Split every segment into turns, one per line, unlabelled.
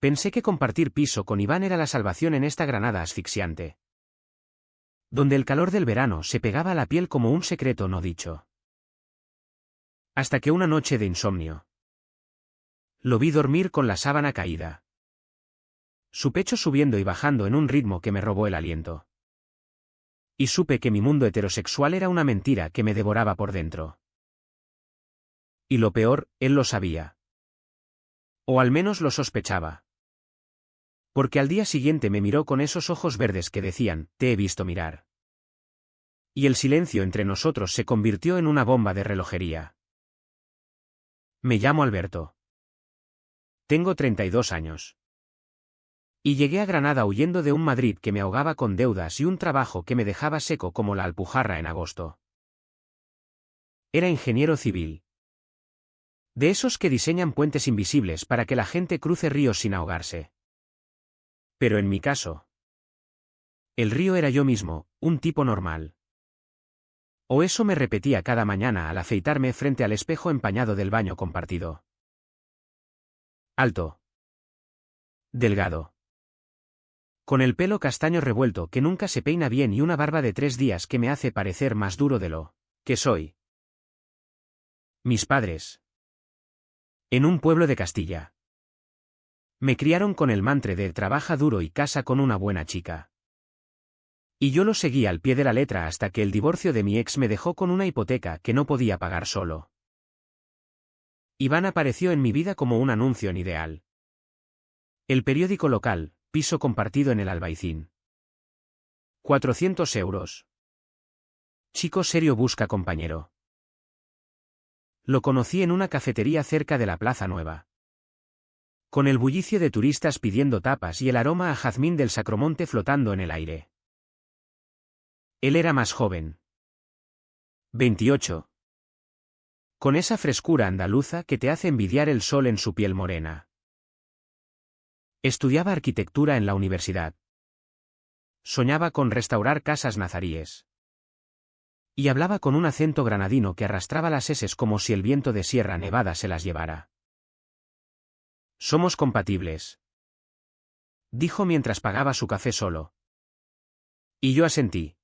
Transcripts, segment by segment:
Pensé que compartir piso con Iván era la salvación en esta Granada asfixiante, donde el calor del verano se pegaba a la piel como un secreto no dicho. Hasta que una noche de insomnio lo vi dormir con la sábana caída, su pecho subiendo y bajando en un ritmo que me robó el aliento. Y supe que mi mundo heterosexual era una mentira que me devoraba por dentro. Y lo peor, él lo sabía. O al menos lo sospechaba. Porque al día siguiente me miró con esos ojos verdes que decían, te he visto mirar. Y el silencio entre nosotros se convirtió en una bomba de relojería. Me llamo Alberto. Tengo 32 años. Y llegué a Granada huyendo de un Madrid que me ahogaba con deudas y un trabajo que me dejaba seco como la Alpujarra en agosto. Era ingeniero civil. De esos que diseñan puentes invisibles para que la gente cruce ríos sin ahogarse. Pero en mi caso, el río era yo mismo, un tipo normal. O eso me repetía cada mañana al afeitarme frente al espejo empañado del baño compartido. Alto. Delgado. Con el pelo castaño revuelto que nunca se peina bien y una barba de 3 días que me hace parecer más duro de lo que soy. Mis padres. En un pueblo de Castilla. Me criaron con el mantre de trabaja duro y casa con una buena chica. Y yo lo seguí al pie de la letra hasta que el divorcio de mi ex me dejó con una hipoteca que no podía pagar solo. Iván apareció en mi vida como un anuncio en Ideal. El periódico local, piso compartido en el Albaicín. 400 euros. Chico serio busca compañero. Lo conocí en una cafetería cerca de la Plaza Nueva. Con el bullicio de turistas pidiendo tapas y el aroma a jazmín del Sacromonte flotando en el aire. Él era más joven. 28. Con esa frescura andaluza que te hace envidiar el sol en su piel morena. Estudiaba arquitectura en la universidad. Soñaba con restaurar casas nazaríes. Y hablaba con un acento granadino que arrastraba las eses como si el viento de Sierra Nevada se las llevara. Somos compatibles, dijo mientras pagaba su café solo. Y yo asentí.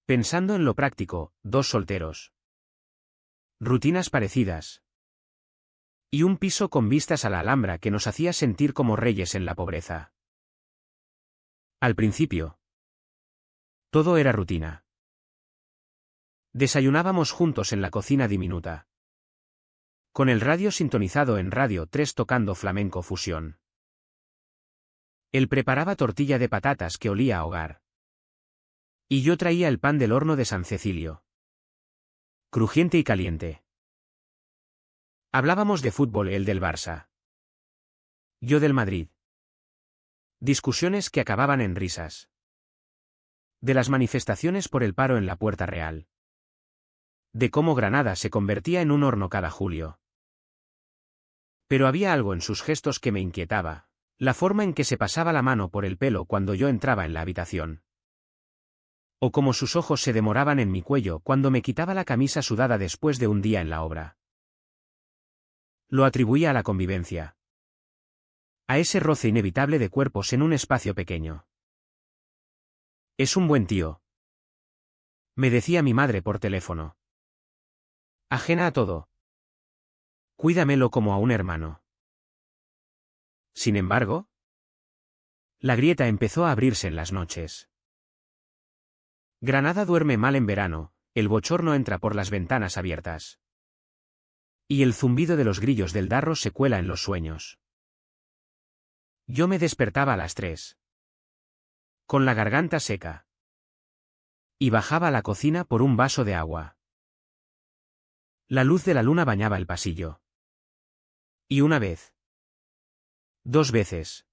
Pensando en lo práctico, 2 solteros. Rutinas parecidas. Y un piso con vistas a la Alhambra que nos hacía sentir como reyes en la pobreza. Al principio, todo era rutina. Desayunábamos juntos en la cocina diminuta. Con el radio sintonizado en Radio 3 tocando flamenco fusión. Él preparaba tortilla de patatas que olía a hogar. Y yo traía el pan del horno de San Cecilio. Crujiente y caliente. Hablábamos de fútbol, él del Barça. Yo del Madrid. Discusiones que acababan en risas. De las manifestaciones por el paro en la Puerta Real. De cómo Granada se convertía en un horno cada julio. Pero había algo en sus gestos que me inquietaba, la forma en que se pasaba la mano por el pelo cuando yo entraba en la habitación. O cómo sus ojos se demoraban en mi cuello cuando me quitaba la camisa sudada después de un día en la obra. Lo atribuía a la convivencia. A ese roce inevitable de cuerpos en un espacio pequeño. Es un buen tío, me decía mi madre por teléfono. Ajena a todo. Cuídamelo como a un hermano. Sin embargo, la grieta empezó a abrirse en las noches. Granada duerme mal en verano, el bochorno entra por las ventanas abiertas. Y el zumbido de los grillos del Darro se cuela en los sueños. Yo me despertaba a las 3. Con la garganta seca. Y bajaba a la cocina por un vaso de agua. La luz de la luna bañaba el pasillo. Y una vez. 2 veces.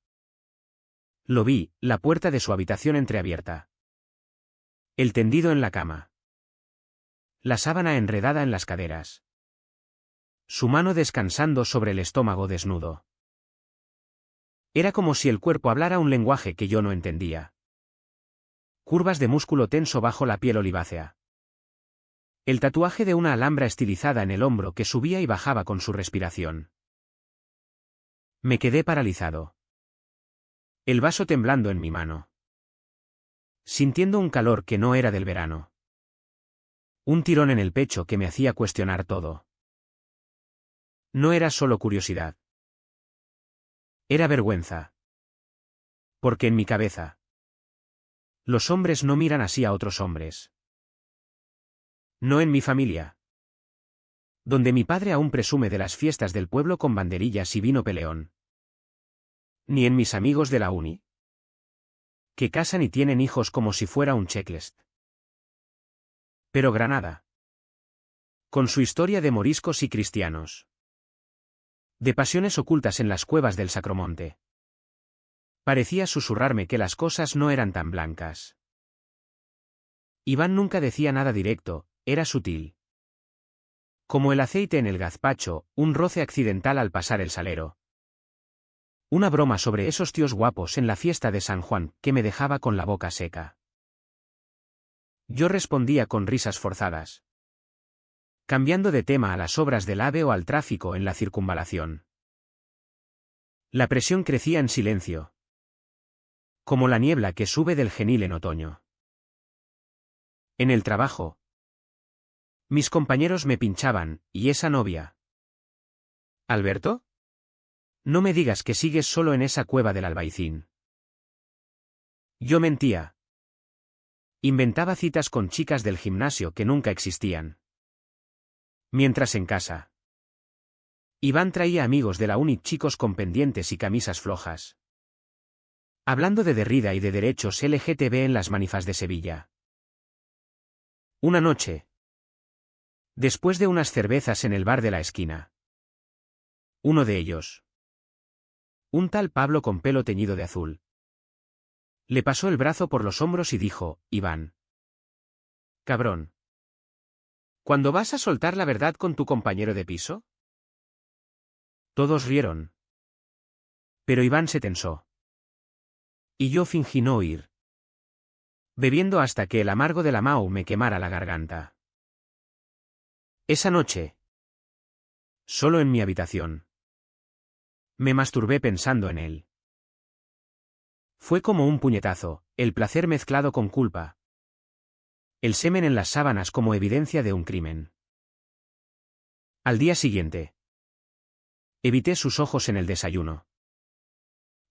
Lo vi, la puerta de su habitación entreabierta. El tendido en la cama. La sábana enredada en las caderas. Su mano descansando sobre el estómago desnudo. Era como si el cuerpo hablara un lenguaje que yo no entendía. Curvas de músculo tenso bajo la piel olivácea. El tatuaje de una alhambra estilizada en el hombro que subía y bajaba con su respiración. Me quedé paralizado. El vaso temblando en mi mano. Sintiendo un calor que no era del verano. Un tirón en el pecho que me hacía cuestionar todo. No era solo curiosidad. Era vergüenza. Porque en mi cabeza. Los hombres no miran así a otros hombres. No en mi familia. Donde mi padre aún presume de las fiestas del pueblo con banderillas y vino peleón. Ni en mis amigos de la uni. Que casan y tienen hijos como si fuera un checklist. Pero Granada. Con su historia de moriscos y cristianos. De pasiones ocultas en las cuevas del Sacromonte. Parecía susurrarme que las cosas no eran tan blancas. Iván nunca decía nada directo, era sutil. Como el aceite en el gazpacho, un roce accidental al pasar el salero. Una broma sobre esos tíos guapos en la fiesta de San Juan, que me dejaba con la boca seca. Yo respondía con risas forzadas. Cambiando de tema a las obras del AVE o al tráfico en la circunvalación. La presión crecía en silencio. Como la niebla que sube del Genil en otoño. En el trabajo. Mis compañeros me pinchaban, ¿y esa novia? ¿Alberto? No me digas que sigues solo en esa cueva del Albaicín. Yo mentía. Inventaba citas con chicas del gimnasio que nunca existían. Mientras en casa. Iván traía amigos de la uni, chicos con pendientes y camisas flojas. Hablando de Derrida y de derechos LGTB en las manifas de Sevilla. Una noche. Después de unas cervezas en el bar de la esquina. Uno de ellos. Un tal Pablo con pelo teñido de azul. Le pasó el brazo por los hombros y dijo, Iván. Cabrón. ¿Cuándo vas a soltar la verdad con tu compañero de piso? Todos rieron. Pero Iván se tensó. Y yo fingí no oír. Bebiendo hasta que el amargo de la Mau me quemara la garganta. Esa noche. Solo en mi habitación. Me masturbé pensando en él. Fue como un puñetazo, el placer mezclado con culpa. El semen en las sábanas como evidencia de un crimen. Al día siguiente. Evité sus ojos en el desayuno.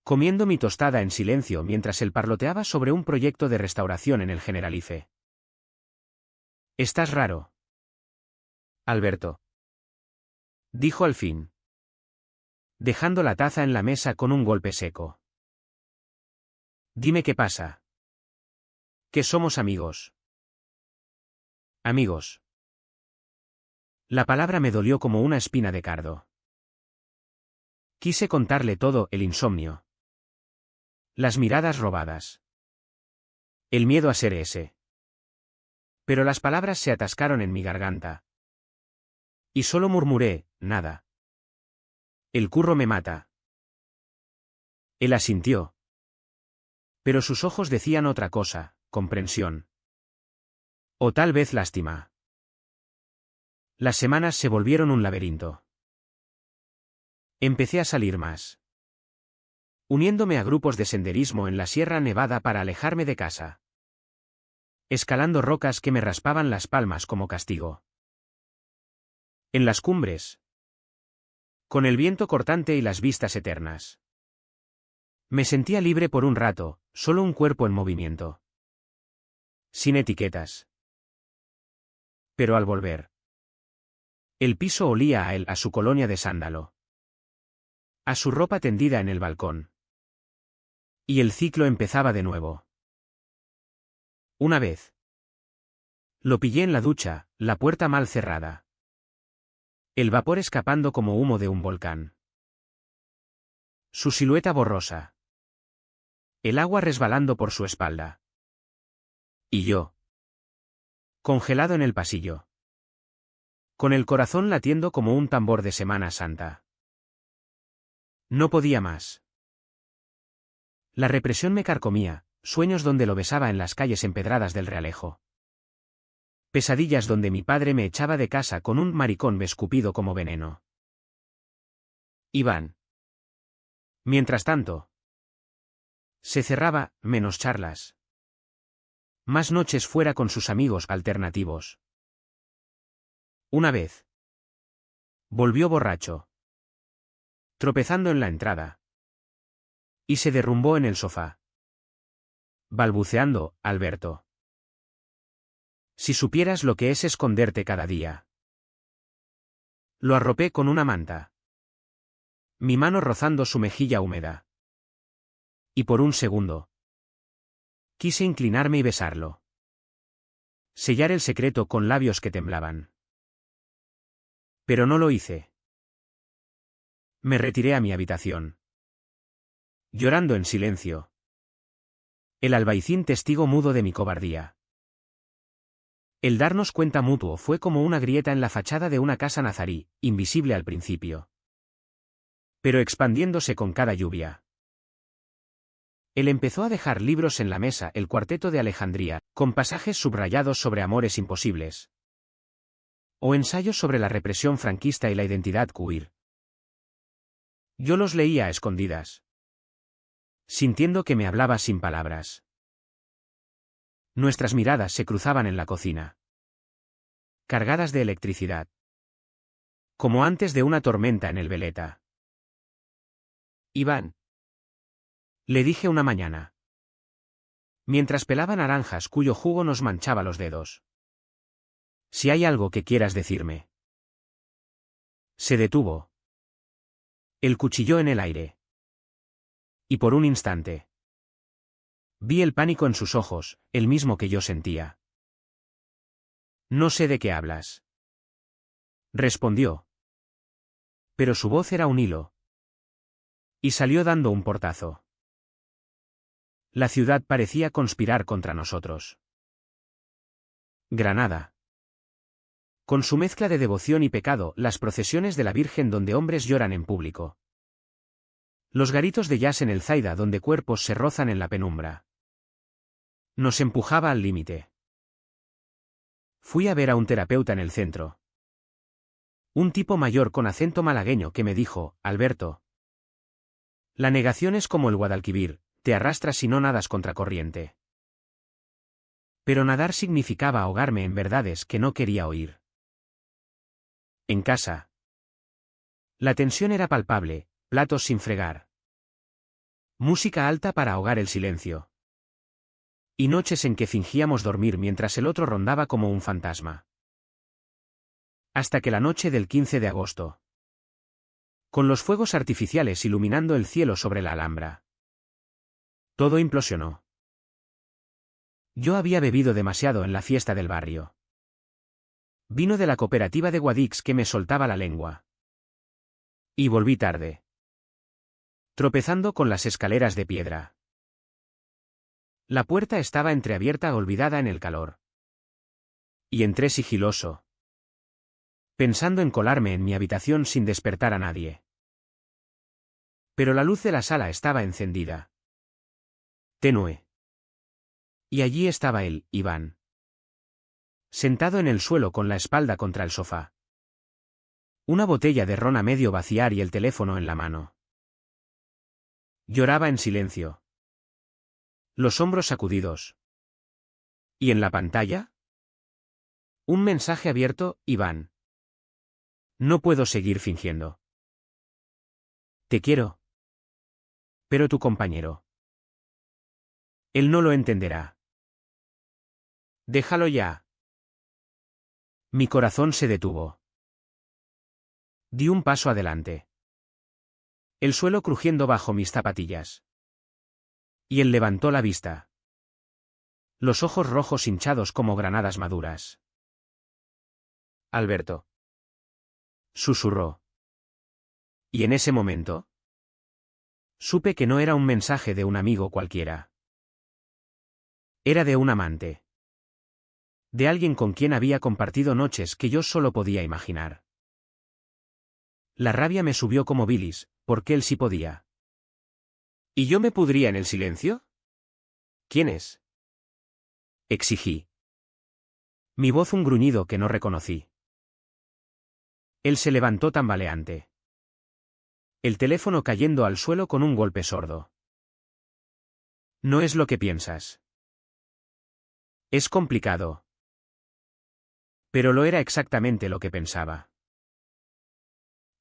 Comiendo mi tostada en silencio mientras él parloteaba sobre un proyecto de restauración en el Generalife. Estás raro. Alberto. Dijo al fin. Dejando la taza en la mesa con un golpe seco. Dime qué pasa. Que somos amigos. Amigos. La palabra me dolió como una espina de cardo. Quise contarle todo, el insomnio. Las miradas robadas. El miedo a ser ese. Pero las palabras se atascaron en mi garganta. Y solo murmuré, nada. El curro me mata. Él asintió. Pero sus ojos decían otra cosa, comprensión. O tal vez lástima. Las semanas se volvieron un laberinto. Empecé a salir más. Uniéndome a grupos de senderismo en la Sierra Nevada para alejarme de casa. Escalando rocas que me raspaban las palmas como castigo. En las cumbres. Con el viento cortante y las vistas eternas. Me sentía libre por un rato, solo un cuerpo en movimiento. Sin etiquetas. Pero al volver. El piso olía a él, a su colonia de sándalo. A su ropa tendida en el balcón. Y el ciclo empezaba de nuevo. Una vez. Lo pillé en la ducha, la puerta mal cerrada. El vapor escapando como humo de un volcán. Su silueta borrosa. El agua resbalando por su espalda. Y yo. Congelado en el pasillo. Con el corazón latiendo como un tambor de Semana Santa. No podía más. La represión me carcomía, sueños donde lo besaba en las calles empedradas del Realejo. Pesadillas donde mi padre me echaba de casa con un maricón escupido como veneno. Iván. Mientras tanto, se cerraba, menos charlas. Más noches fuera con sus amigos alternativos. Una vez. Volvió borracho. Tropezando en la entrada. Y se derrumbó en el sofá. Balbuceando, Alberto. Si supieras lo que es esconderte cada día. Lo arropé con una manta. Mi mano rozando su mejilla húmeda. Y por un segundo. Quise inclinarme y besarlo. Sellar el secreto con labios que temblaban. Pero no lo hice. Me retiré a mi habitación. Llorando en silencio. El albaicín testigo mudo de mi cobardía. El darnos cuenta mutuo fue como una grieta en la fachada de una casa nazarí, invisible al principio. Pero expandiéndose con cada lluvia. Él empezó a dejar libros en la mesa, el Cuarteto de Alejandría, con pasajes subrayados sobre amores imposibles. O ensayos sobre la represión franquista y la identidad queer. Yo los leía a escondidas. Sintiendo que me hablaba sin palabras. Nuestras miradas se cruzaban en la cocina. Cargadas de electricidad. Como antes de una tormenta en el Veleta. Iván. Le dije una mañana. Mientras pelaba naranjas cuyo jugo nos manchaba los dedos. Si hay algo que quieras decirme. Se detuvo. El cuchillo en el aire. Y por un instante. Vi el pánico en sus ojos, el mismo que yo sentía. No sé de qué hablas. Respondió. Pero su voz era un hilo. Y salió dando un portazo. La ciudad parecía conspirar contra nosotros. Granada. Con su mezcla de devoción y pecado, las procesiones de la Virgen donde hombres lloran en público. Los garitos de jazz en el Zaida donde cuerpos se rozan en la penumbra. Nos empujaba al límite. Fui a ver a un terapeuta en el centro. Un tipo mayor con acento malagueño que me dijo, Alberto. La negación es como el Guadalquivir, te arrastras si no nadas contracorriente. Pero nadar significaba ahogarme en verdades que no quería oír. En casa. La tensión era palpable, platos sin fregar. Música alta para ahogar el silencio. Y noches en que fingíamos dormir mientras el otro rondaba como un fantasma. Hasta que la noche del 15 de agosto. Con los fuegos artificiales iluminando el cielo sobre la Alhambra. Todo implosionó. Yo había bebido demasiado en la fiesta del barrio. Vino de la cooperativa de Guadix que me soltaba la lengua. Y volví tarde. Tropezando con las escaleras de piedra. La puerta estaba entreabierta olvidada en el calor. Y entré sigiloso. Pensando en colarme en mi habitación sin despertar a nadie. Pero la luz de la sala estaba encendida. Tenue. Y allí estaba él, Iván. Sentado en el suelo con la espalda contra el sofá. Una botella de ron a medio vaciar y el teléfono en la mano. Lloraba en silencio. Los hombros sacudidos. ¿Y en la pantalla? Un mensaje abierto, Iván. No puedo seguir fingiendo. Te quiero. Pero tu compañero. Él no lo entenderá. Déjalo ya. Mi corazón se detuvo. Di un paso adelante. El suelo crujiendo bajo mis zapatillas. Y él levantó la vista. Los ojos rojos hinchados como granadas maduras. Alberto. Susurró. Y en ese momento. Supe que no era un mensaje de un amigo cualquiera. Era de un amante. De alguien con quien había compartido noches que yo solo podía imaginar. La rabia me subió como bilis, porque él sí podía. ¿Y yo me pudría en el silencio? ¿Quién es? Exigí. Mi voz un gruñido que no reconocí. Él se levantó tambaleante. El teléfono cayendo al suelo con un golpe sordo. No es lo que piensas. Es complicado. Pero lo era exactamente lo que pensaba.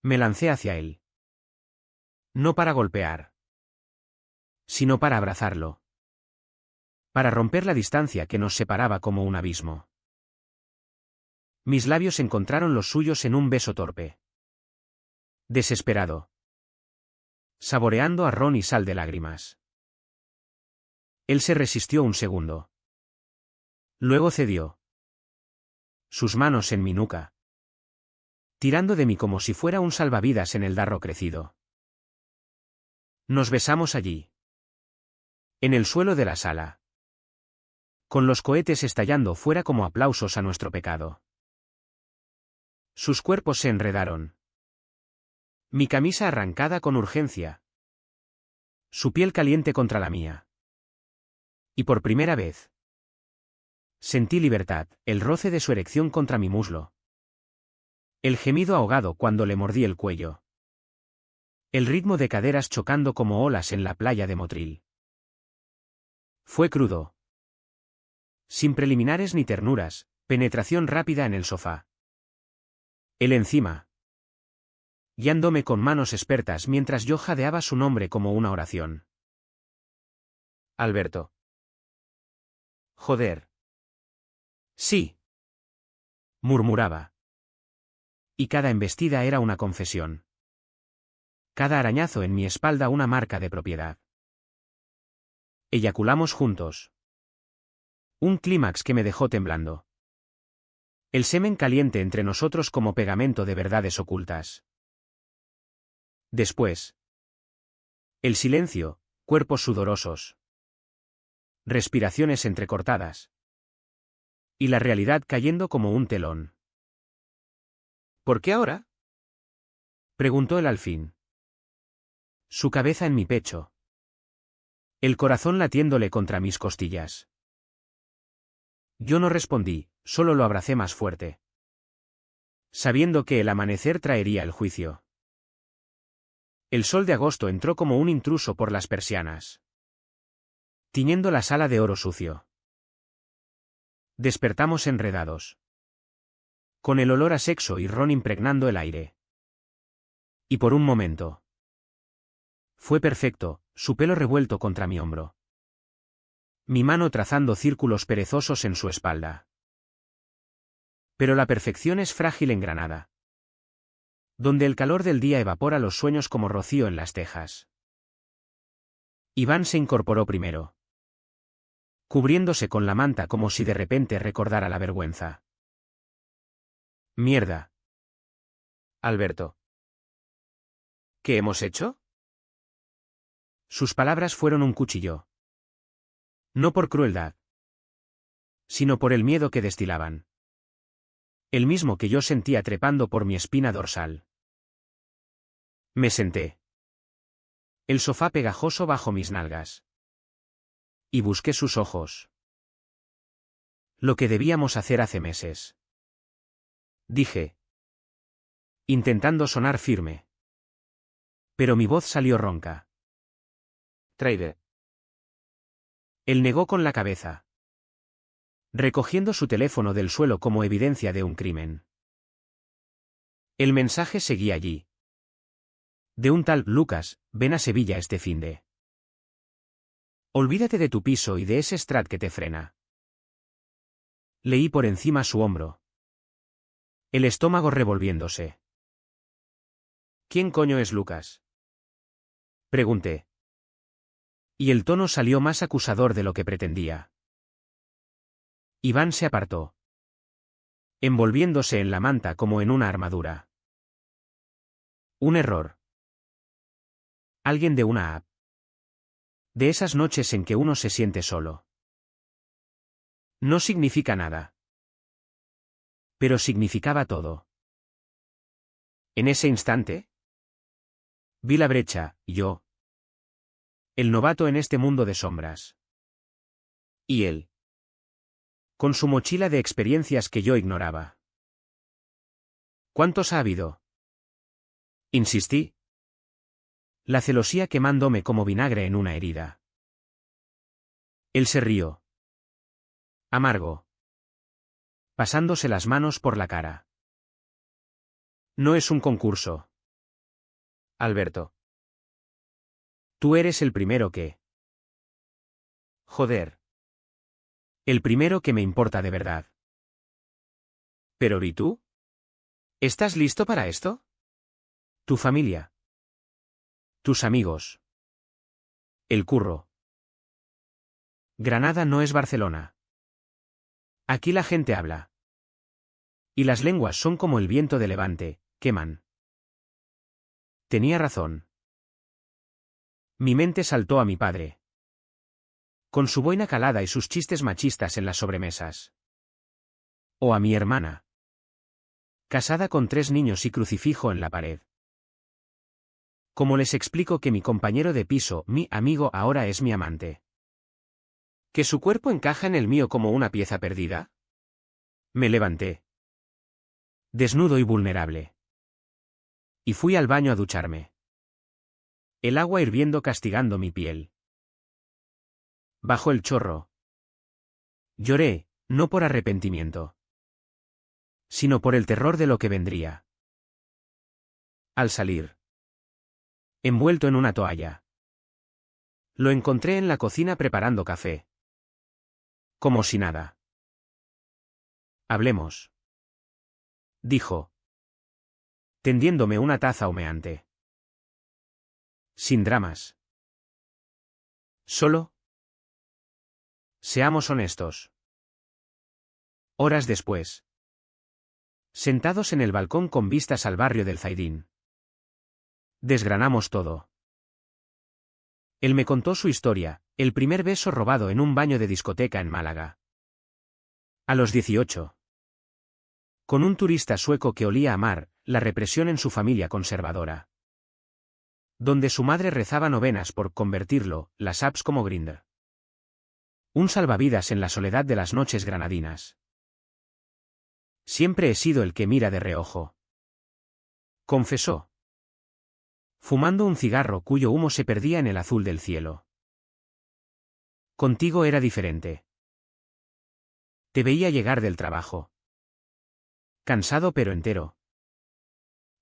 Me lancé hacia él. No para golpear, sino para abrazarlo. Para romper la distancia que nos separaba como un abismo. Mis labios encontraron los suyos en un beso torpe. Desesperado. Saboreando a ron y sal de lágrimas. Él se resistió un segundo. Luego cedió. Sus manos en mi nuca. Tirando de mí como si fuera un salvavidas en el darro crecido. Nos besamos allí. En el suelo de la sala. Con los cohetes estallando fuera como aplausos a nuestro pecado. Sus cuerpos se enredaron. Mi camisa arrancada con urgencia. Su piel caliente contra la mía. Y por primera vez. Sentí libertad, el roce de su erección contra mi muslo. El gemido ahogado cuando le mordí el cuello. El ritmo de caderas chocando como olas en la playa de Motril. Fue crudo. Sin preliminares ni ternuras, penetración rápida en el sofá. Él encima. Guiándome con manos expertas mientras yo jadeaba su nombre como una oración. Alberto. Joder. Sí. Murmuraba. Y cada embestida era una confesión. Cada arañazo en mi espalda una marca de propiedad. Eyaculamos juntos. Un clímax que me dejó temblando. El semen caliente entre nosotros como pegamento de verdades ocultas. Después. El silencio, cuerpos sudorosos. Respiraciones entrecortadas. Y la realidad cayendo como un telón. ¿Por qué ahora? Preguntó él al fin. Su cabeza en mi pecho. El corazón latiéndole contra mis costillas. Yo no respondí, solo lo abracé más fuerte. Sabiendo que el amanecer traería el juicio. El sol de agosto entró como un intruso por las persianas. Tiñendo la sala de oro sucio. Despertamos enredados. Con el olor a sexo y ron impregnando el aire. Y por un momento. Fue perfecto, su pelo revuelto contra mi hombro. Mi mano trazando círculos perezosos en su espalda. Pero la perfección es frágil en Granada. Donde el calor del día evapora los sueños como rocío en las tejas. Iván se incorporó primero. Cubriéndose con la manta como si de repente recordara la vergüenza. Mierda. Alberto. ¿Qué hemos hecho? Sus palabras fueron un cuchillo. No por crueldad. Sino por el miedo que destilaban. El mismo que yo sentía trepando por mi espina dorsal. Me senté. El sofá pegajoso bajo mis nalgas. Y busqué sus ojos. Lo que debíamos hacer hace meses. Dije. Intentando sonar firme. Pero mi voz salió ronca. Traide. Él negó con la cabeza. Recogiendo su teléfono del suelo como evidencia de un crimen. El mensaje seguía allí. De un tal Lucas, ven a Sevilla este finde. Olvídate de tu piso y de ese Strat que te frena. Leí por encima su hombro. El estómago revolviéndose. ¿Quién coño es Lucas? Pregunté. Y el tono salió más acusador de lo que pretendía. Iván se apartó. Envolviéndose en la manta como en una armadura. Un error. Alguien de una app. De esas noches en que uno se siente solo. No significa nada. Pero significaba todo. En ese instante. Vi la brecha, yo. El novato en este mundo de sombras. Y él. Con su mochila de experiencias que yo ignoraba. ¿Cuántos ha habido? Insistí. la celosía quemándome como vinagre en una herida. Él se rió. Amargo. Pasándose las manos por la cara. No es un concurso. Alberto. Tú eres el primero que... Joder. El primero que me importa de verdad. Pero ¿y tú? ¿Estás listo para esto? Tu familia. Tus amigos. El curro. Granada no es Barcelona. Aquí la gente habla. Y las lenguas son como el viento de levante, queman. Tenía razón. Mi mente saltó a mi padre. Con su boina calada y sus chistes machistas en las sobremesas. O a mi hermana. Casada con 3 niños y crucifijo en la pared. ¿Cómo les explico que mi compañero de piso, mi amigo, ahora es mi amante? ¿Que su cuerpo encaja en el mío como una pieza perdida? Me levanté. Desnudo y vulnerable. Y fui al baño a ducharme. El agua hirviendo castigando mi piel. Bajó el chorro. Lloré, no por arrepentimiento, sino por el terror de lo que vendría. Al salir. Envuelto en una toalla. Lo encontré en la cocina preparando café. Como si nada. Hablemos. Dijo. Tendiéndome una taza humeante. Sin dramas. Solo. Seamos honestos. Horas después. Sentados en el balcón con vistas al barrio del Zaidín. Desgranamos todo. Él me contó su historia, el primer beso robado en un baño de discoteca en Málaga. A los 18. Con un turista sueco que olía a mar, la represión en su familia conservadora. Donde su madre rezaba novenas por convertirlo, las apps como Grindr. Un salvavidas en la soledad de las noches granadinas. Siempre he sido el que mira de reojo. Confesó. Fumando un cigarro cuyo humo se perdía en el azul del cielo. Contigo era diferente. Te veía llegar del trabajo. Cansado pero entero.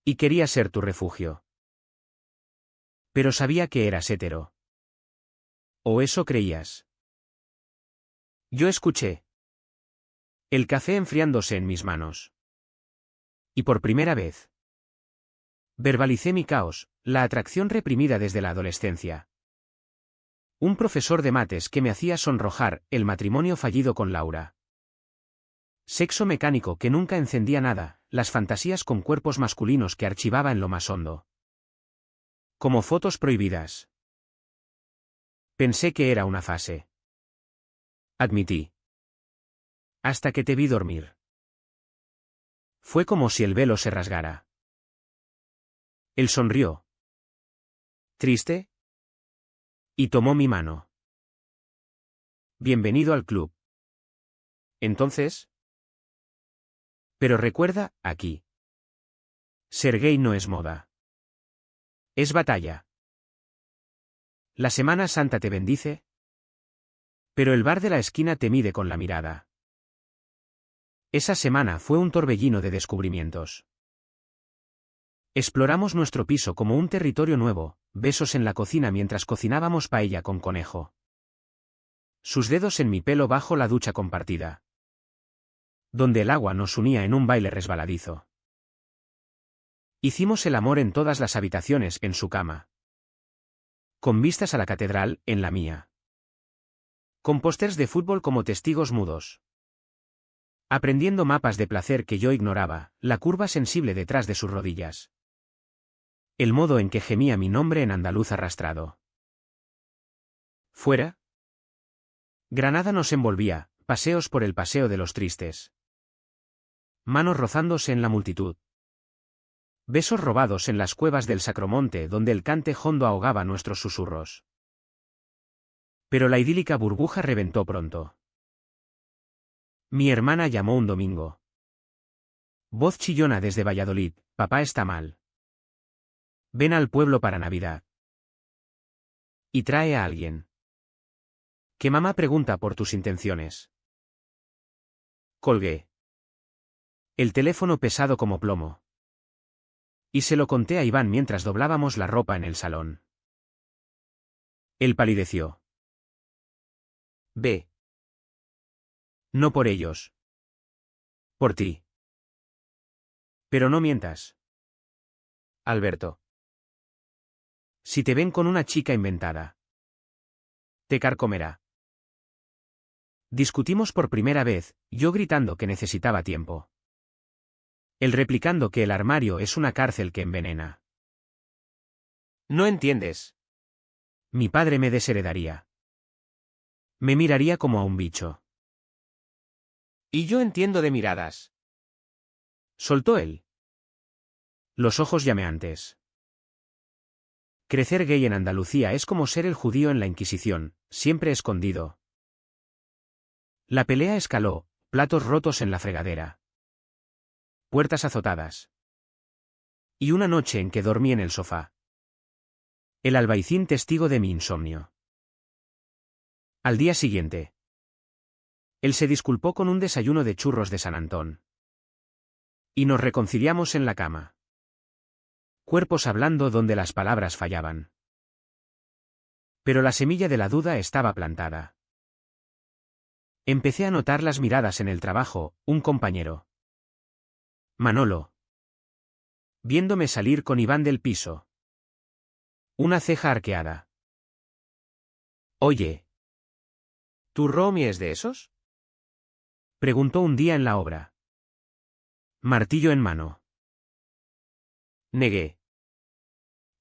Y quería ser tu refugio. Pero sabía que eras hétero. ¿O eso creías? Yo escuché. El café enfriándose en mis manos. Y por primera vez. Verbalicé mi caos, la atracción reprimida desde la adolescencia. Un profesor de mates que me hacía sonrojar, el matrimonio fallido con Laura. Sexo mecánico que nunca encendía nada, las fantasías con cuerpos masculinos que archivaba en lo más hondo. Como fotos prohibidas. Pensé que era una fase. Admití. Hasta que te vi dormir. Fue como si el velo se rasgara. Él sonrió. ¿Triste? Y tomó mi mano. Bienvenido al club. Entonces. Pero recuerda, aquí. Ser gay no es moda. Es batalla. La Semana Santa te bendice. Pero el bar de la esquina te mide con la mirada. Esa semana fue un torbellino de descubrimientos. Exploramos nuestro piso como un territorio nuevo, besos en la cocina mientras cocinábamos paella con conejo. Sus dedos en mi pelo bajo la ducha compartida. Donde el agua nos unía en un baile resbaladizo. Hicimos el amor en todas las habitaciones, en su cama. Con vistas a la catedral, en la mía. Con pósters de fútbol como testigos mudos. Aprendiendo mapas de placer que yo ignoraba, la curva sensible detrás de sus rodillas. El modo en que gemía mi nombre en andaluz arrastrado. ¿Fuera? Granada nos envolvía, paseos por el paseo de los tristes. Manos rozándose en la multitud. Besos robados en las cuevas del Sacromonte donde el cante hondo ahogaba nuestros susurros. Pero la idílica burbuja reventó pronto. Mi hermana llamó un domingo. Voz chillona desde Valladolid, papá está mal. Ven al pueblo para Navidad. Y trae a alguien. Que mamá pregunta por tus intenciones. Colgué. El teléfono pesado como plomo. Y se lo conté a Iván mientras doblábamos la ropa en el salón. Él palideció. Ve. No por ellos. Por ti. Pero no mientas. Alberto. Si te ven con una chica inventada. Te carcomerá. Discutimos por primera vez, yo gritando que necesitaba tiempo. Él replicando que el armario es una cárcel que envenena. No entiendes. Mi padre me desheredaría. Me miraría como a un bicho. Y yo entiendo de miradas. Soltó él. Los ojos llameantes. Crecer gay en Andalucía es como ser el judío en la Inquisición, siempre escondido. La pelea escaló, platos rotos en la fregadera. Puertas azotadas. Y una noche en que dormí en el sofá. El albaicín testigo de mi insomnio. Al día siguiente. Él se disculpó con un desayuno de churros de San Antón. Y nos reconciliamos en la cama. Cuerpos hablando donde las palabras fallaban. Pero la semilla de la duda estaba plantada. Empecé a notar las miradas en el trabajo, un compañero. Manolo. Viéndome salir con Iván del piso. Una ceja arqueada. Oye. ¿Tu Romy es de esos? Preguntó un día en la obra. Martillo en mano. Negué.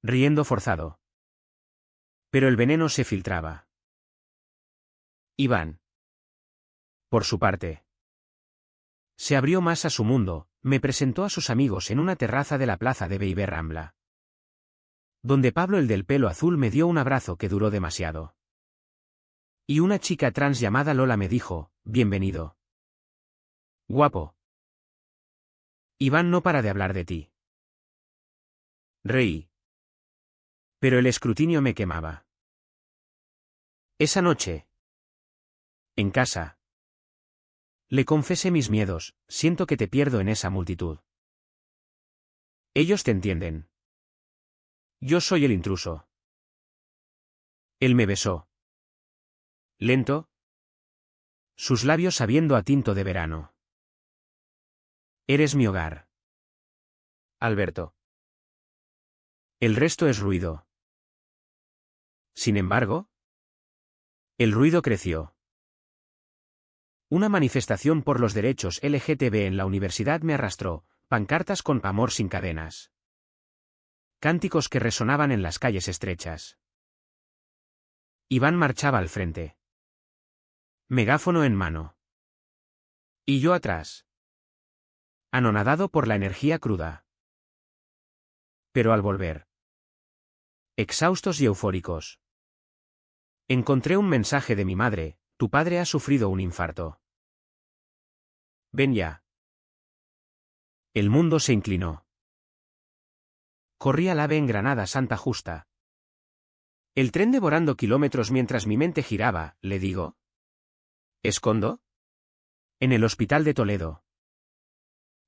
Riendo forzado. Pero el veneno se filtraba. Iván. Por su parte. Se abrió más a su mundo, me presentó a sus amigos en una terraza de la plaza de Beiber Rambla. Donde Pablo el del pelo azul me dio un abrazo que duró demasiado. Y una chica trans llamada Lola me dijo, bienvenido. Guapo. Iván no para de hablar de ti. Reí. Pero el escrutinio me quemaba. Esa noche. En casa. Le confesé mis miedos, siento que te pierdo en esa multitud. Ellos te entienden. Yo soy el intruso. Él me besó. Lento. Sus labios sabiendo a tinto de verano. Eres mi hogar. Alberto. El resto es ruido. Sin embargo, el ruido creció. Una manifestación por los derechos LGTB en la universidad me arrastró, pancartas con amor sin cadenas. Cánticos que resonaban en las calles estrechas. Iván marchaba al frente. Megáfono en mano. Y yo atrás. Anonadado por la energía cruda. Pero al volver. Exhaustos y eufóricos. Encontré un mensaje de mi madre, tu padre ha sufrido un infarto. Ven ya. El mundo se inclinó. Corría el ave en Granada Santa Justa. El tren devorando kilómetros mientras mi mente giraba, le digo. ¿Escondo? En el hospital de Toledo.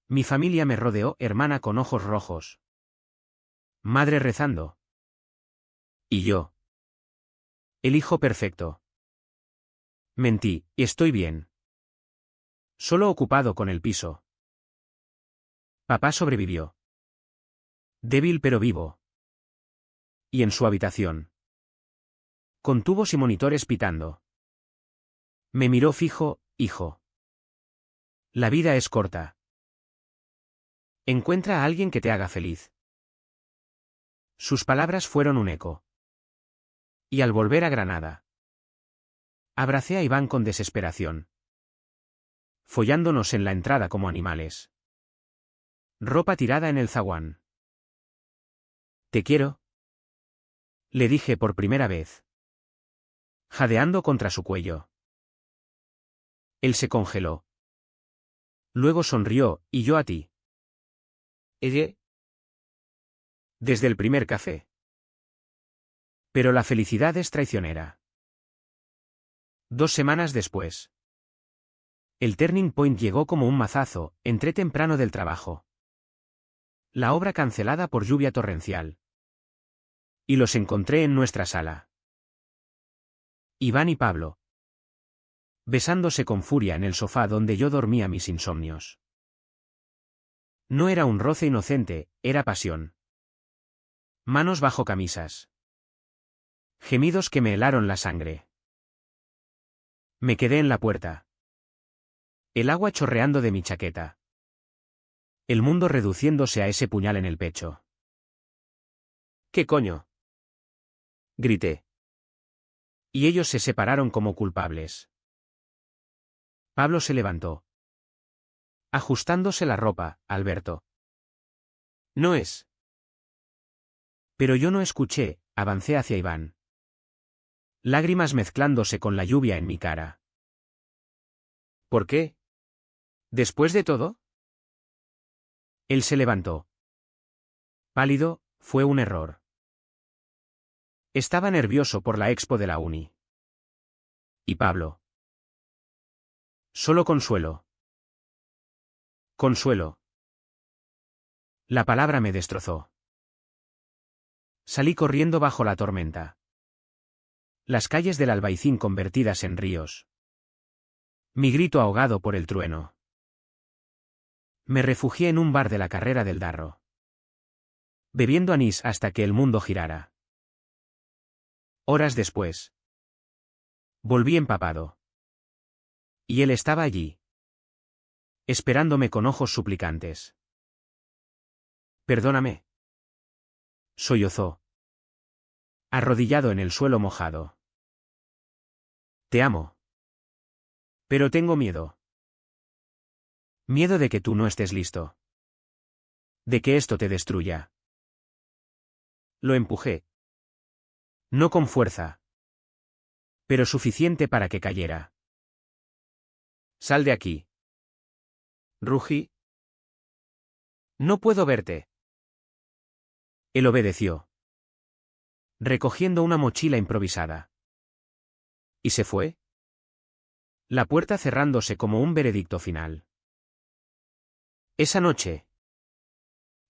Mi familia me rodeó, hermana con ojos rojos. Madre rezando. Y yo. El hijo perfecto. Mentí, estoy bien. Solo ocupado con el piso. Papá sobrevivió. Débil pero vivo. Y en su habitación. Con tubos y monitores pitando. Me miró fijo, hijo. La vida es corta. Encuentra a alguien que te haga feliz. Sus palabras fueron un eco. Y al volver a Granada. Abracé a Iván con desesperación. Follándonos en la entrada como animales. Ropa tirada en el zaguán. Te quiero. Le dije por primera vez. Jadeando contra su cuello. Él se congeló. Luego sonrió, y yo a ti. ¿Ella? Desde el primer café. Pero la felicidad es traicionera. 2 semanas después. El turning point llegó como un mazazo, entré temprano del trabajo. La obra cancelada por lluvia torrencial. Y los encontré en nuestra sala. Iván y Pablo. Besándose con furia en el sofá donde yo dormía mis insomnios. No era un roce inocente, era pasión. Manos bajo camisas. Gemidos que me helaron la sangre. Me quedé en la puerta. El agua chorreando de mi chaqueta. El mundo reduciéndose a ese puñal en el pecho. ¿Qué coño? Grité. Y ellos se separaron como culpables. Pablo se levantó. Ajustándose la ropa, Alberto. No es. Pero yo no escuché, avancé hacia Iván. Lágrimas mezclándose con la lluvia en mi cara. ¿Por qué? ¿Después de todo? Él se levantó. Pálido, fue un error. Estaba nervioso por la expo de la uni. ¿Y Pablo? Solo consuelo. Consuelo. La palabra me destrozó. Salí corriendo bajo la tormenta. Las calles del Albaicín convertidas en ríos. Mi grito ahogado por el trueno. Me refugié en un bar de la carrera del Darro. Bebiendo anís hasta que el mundo girara. Horas después. Volví empapado. Y él estaba allí. Esperándome con ojos suplicantes. Perdóname. Sollozó. Arrodillado en el suelo mojado. Te amo. Pero tengo miedo. Miedo de que tú no estés listo. De que esto te destruya. Lo empujé. No con fuerza. Pero suficiente para que cayera. Sal de aquí. Rugí. No puedo verte. Él obedeció. Recogiendo una mochila improvisada. ¿Y se fue? La puerta cerrándose como un veredicto final. Esa noche.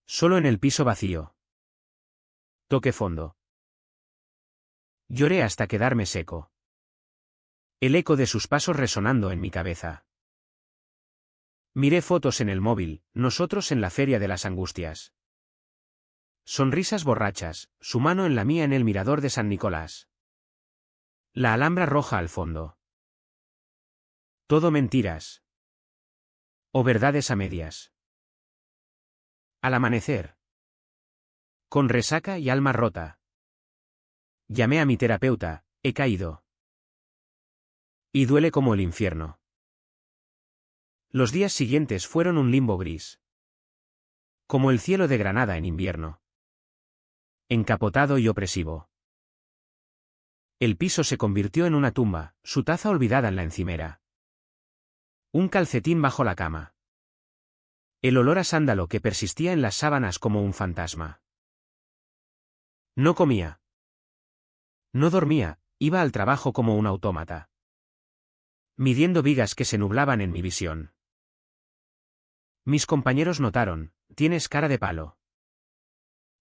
Solo en el piso vacío. Toqué fondo. Lloré hasta quedarme seco. El eco de sus pasos resonando en mi cabeza. Miré fotos en el móvil, nosotros en la Feria de las Angustias. Sonrisas borrachas, su mano en la mía en el mirador de San Nicolás. La Alhambra roja al fondo. Todo mentiras. O verdades a medias. Al amanecer. Con resaca y alma rota. Llamé a mi terapeuta, he caído. Y duele como el infierno. Los días siguientes fueron un limbo gris. Como el cielo de Granada en invierno. Encapotado y opresivo. El piso se convirtió en una tumba, su taza olvidada en la encimera. Un calcetín bajo la cama. El olor a sándalo que persistía en las sábanas como un fantasma. No comía. No dormía, iba al trabajo como un autómata. Midiendo vigas que se nublaban en mi visión. Mis compañeros notaron, tienes cara de palo.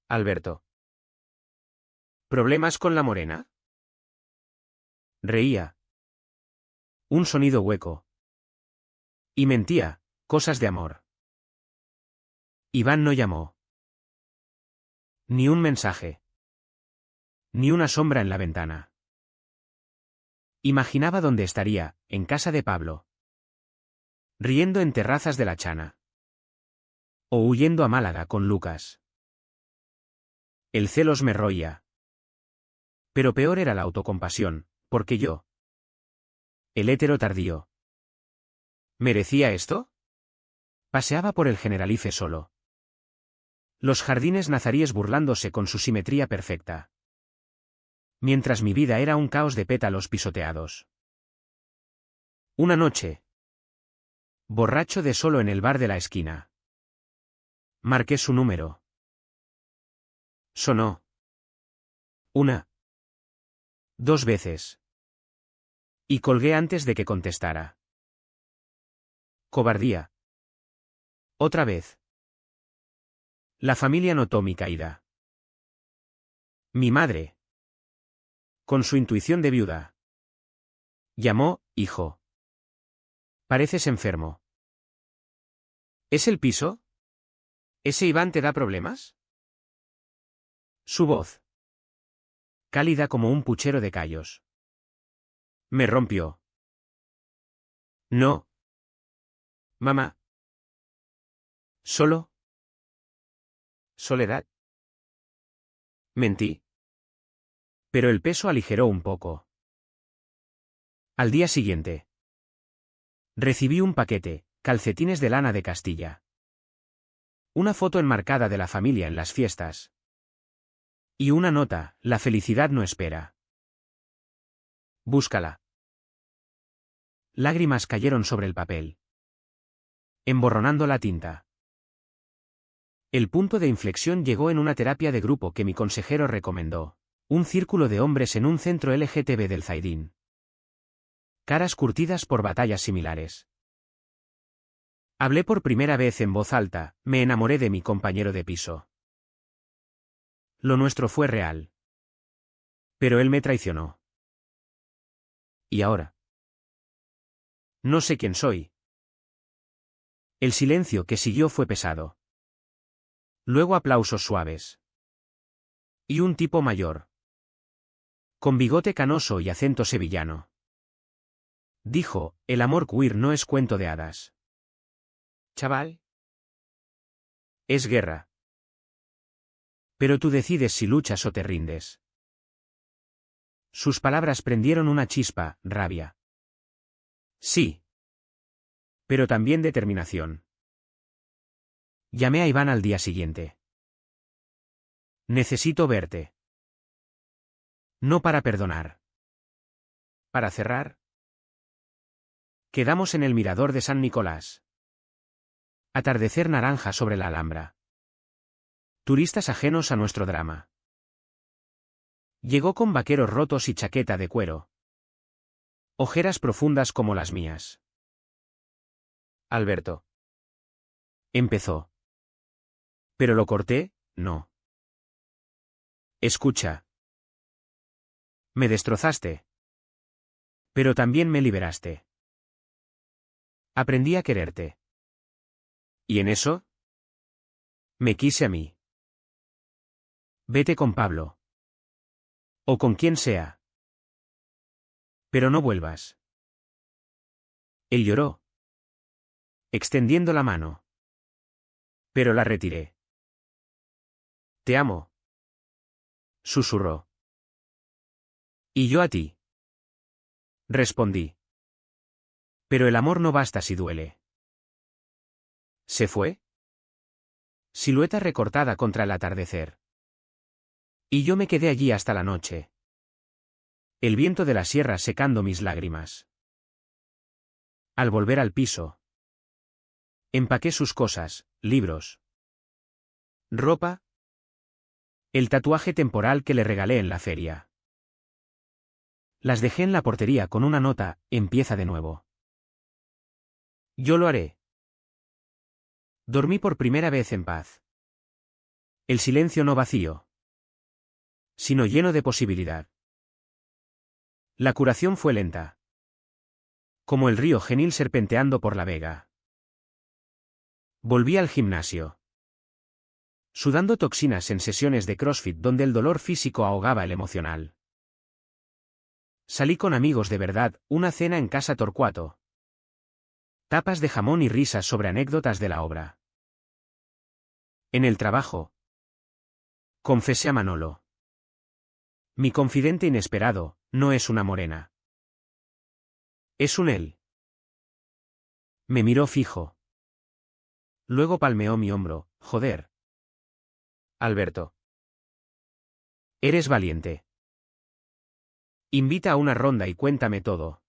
Alberto. ¿Problemas con la morena? Reía. Un sonido hueco. Y mentía, cosas de amor. Iván no llamó. Ni un mensaje. Ni una sombra en la ventana. Imaginaba dónde estaría, en casa de Pablo. Riendo en terrazas de la Chana. O huyendo a Málaga con Lucas. El celos me roía. Pero peor era la autocompasión, porque yo. El hétero tardío. ¿Merecía esto? Paseaba por el Generalife solo. Los jardines nazaríes burlándose con su simetría perfecta. Mientras mi vida era un caos de pétalos pisoteados. Una noche. Borracho de solo en el bar de la esquina. Marqué su número. Sonó. Una 2 veces. Y colgué antes de que contestara. Cobardía. Otra vez. La familia notó mi caída. Mi madre. Con su intuición de viuda. Llamó, hijo. Pareces enfermo. ¿Es el piso? ¿Ese Iván te da problemas? Su voz. Cálida como un puchero de callos. Me rompió. No. Mamá. Solo. Soledad. Mentí. Pero el peso aligeró un poco. Al día siguiente. Recibí un paquete, calcetines de lana de Castilla. Una foto enmarcada de la familia en las fiestas. Y una nota, la felicidad no espera. Búscala. Lágrimas cayeron sobre el papel, emborronando la tinta. El punto de inflexión llegó en una terapia de grupo que mi consejero recomendó. Un círculo de hombres en un centro LGTB del Zaidín. Caras curtidas por batallas similares. Hablé por primera vez en voz alta, me enamoré de mi compañero de piso. Lo nuestro fue real. Pero él me traicionó. ¿Y ahora? No sé quién soy. El silencio que siguió fue pesado. Luego aplausos suaves. Y un tipo mayor. Con bigote canoso y acento sevillano. Dijo, el amor queer no es cuento de hadas. Chaval. Es guerra. Pero tú decides si luchas o te rindes. Sus palabras prendieron una chispa, rabia. Sí. Pero también determinación. Llamé a Iván al día siguiente. Necesito verte. No para perdonar. Para cerrar. Quedamos en el mirador de San Nicolás. Atardecer naranja sobre la Alhambra. Turistas ajenos a nuestro drama. Llegó con vaqueros rotos y chaqueta de cuero. Ojeras profundas como las mías. Alberto. Empezó. Pero lo corté, no. Escucha. Me destrozaste. Pero también me liberaste. Aprendí a quererte. ¿Y en eso? Me quise a mí. Vete con Pablo. O con quien sea. Pero no vuelvas. Él lloró, extendiendo la mano. Pero la retiré. Te amo. Susurró. Y yo a ti. Respondí. Pero el amor no basta si duele. ¿Se fue? Silueta recortada contra el atardecer. Y yo me quedé allí hasta la noche. El viento de la sierra secando mis lágrimas. Al volver al piso. Empaqué sus cosas, libros. Ropa. El tatuaje temporal que le regalé en la feria. Las dejé en la portería con una nota, empieza de nuevo. Yo lo haré. Dormí por primera vez en paz. El silencio no vacío, sino lleno de posibilidad. La curación fue lenta. Como el río Genil serpenteando por la vega. Volví al gimnasio. Sudando toxinas en sesiones de CrossFit donde el dolor físico ahogaba el emocional. Salí con amigos de verdad, una cena en Casa Torcuato. Tapas de jamón y risas sobre anécdotas de la obra. En el trabajo. Confesé a Manolo. Mi confidente inesperado, no es una morena. Es un él. Me miró fijo. Luego palmeó mi hombro, joder. Alberto. Eres valiente. Invita a una ronda y cuéntame todo.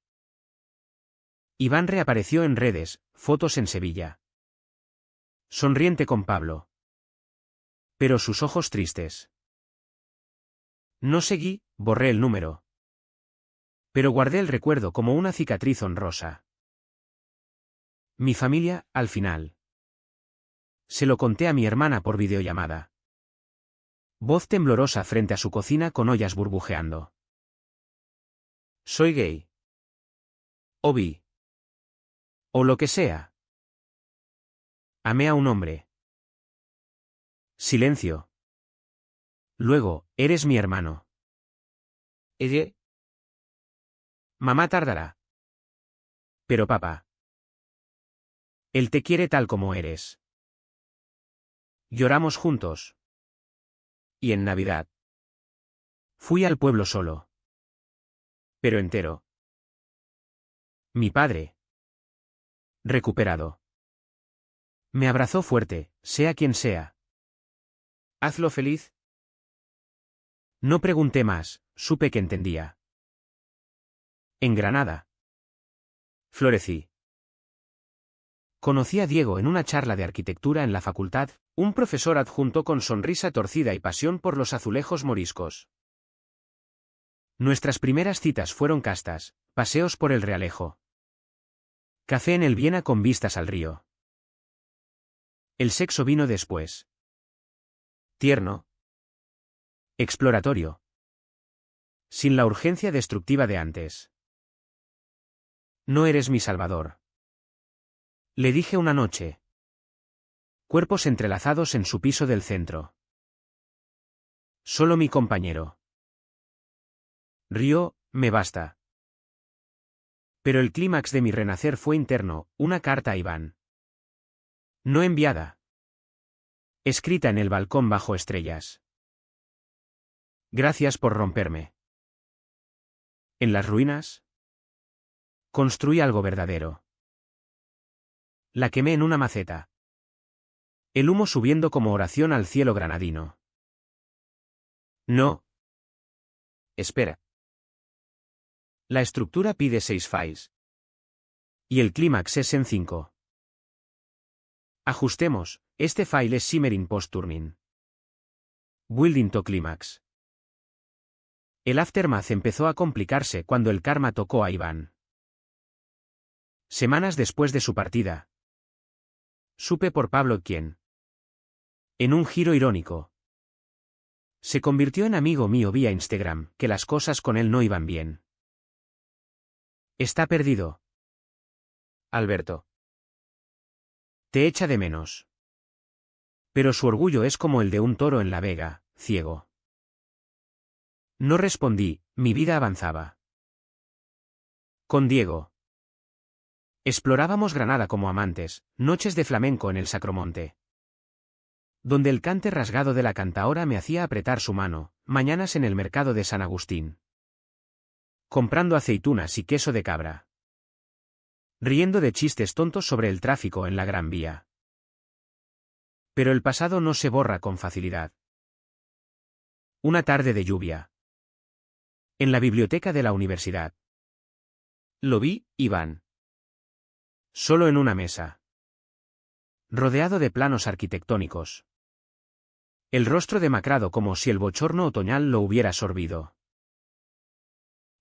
Iván reapareció en redes, fotos en Sevilla. Sonriente con Pablo. Pero sus ojos tristes. No seguí, borré el número. Pero guardé el recuerdo como una cicatriz honrosa. Mi familia, al final. Se lo conté a mi hermana por videollamada. Voz temblorosa frente a su cocina con ollas burbujeando. Soy gay. O bi. O lo que sea. Amé a un hombre. Silencio. Luego, eres mi hermano. ¿Ella? Mamá tardará. Pero papá. Él te quiere tal como eres. Lloramos juntos. Y en Navidad. Fui al pueblo solo. Pero entero. Mi padre. Recuperado. Me abrazó fuerte, sea quien sea. Hazlo feliz. No pregunté más, supe que entendía. En Granada. Florecí. Conocí a Diego en una charla de arquitectura en la facultad, un profesor adjunto con sonrisa torcida y pasión por los azulejos moriscos. Nuestras primeras citas fueron castas, paseos por el Realejo. Café en el Viena con vistas al río. El sexo vino después. Tierno. Exploratorio. Sin la urgencia destructiva de antes. No eres mi salvador. Le dije una noche. Cuerpos entrelazados en su piso del centro. Solo mi compañero. Rió, me basta. Pero el clímax de mi renacer fue interno, una carta a Iván. No enviada. Escrita en el balcón bajo estrellas. Gracias por romperme. En las ruinas. Construí algo verdadero. La quemé en una maceta. El humo subiendo como oración al cielo granadino. No. Espera. La estructura pide 6 files. Y el clímax es en 5. Ajustemos, este file es simmering post-turning. Building to climax. El aftermath empezó a complicarse cuando el karma tocó a Iván. Semanas después de su partida. Supe por Pablo quién. En un giro irónico. Se convirtió en amigo mío vía Instagram, que las cosas con él no iban bien. Está perdido. Alberto. Te echa de menos. Pero su orgullo es como el de un toro en la vega, ciego. No respondí, mi vida avanzaba. Con Diego. Explorábamos Granada como amantes, noches de flamenco en el Sacromonte. Donde el cante rasgado de la cantaora me hacía apretar su mano, mañanas en el mercado de San Agustín. Comprando aceitunas y queso de cabra. Riendo de chistes tontos sobre el tráfico en la Gran Vía. Pero el pasado no se borra con facilidad. Una tarde de lluvia. En la biblioteca de la universidad. Lo vi, Iván. Solo en una mesa. Rodeado de planos arquitectónicos. El rostro demacrado como si el bochorno otoñal lo hubiera sorbido.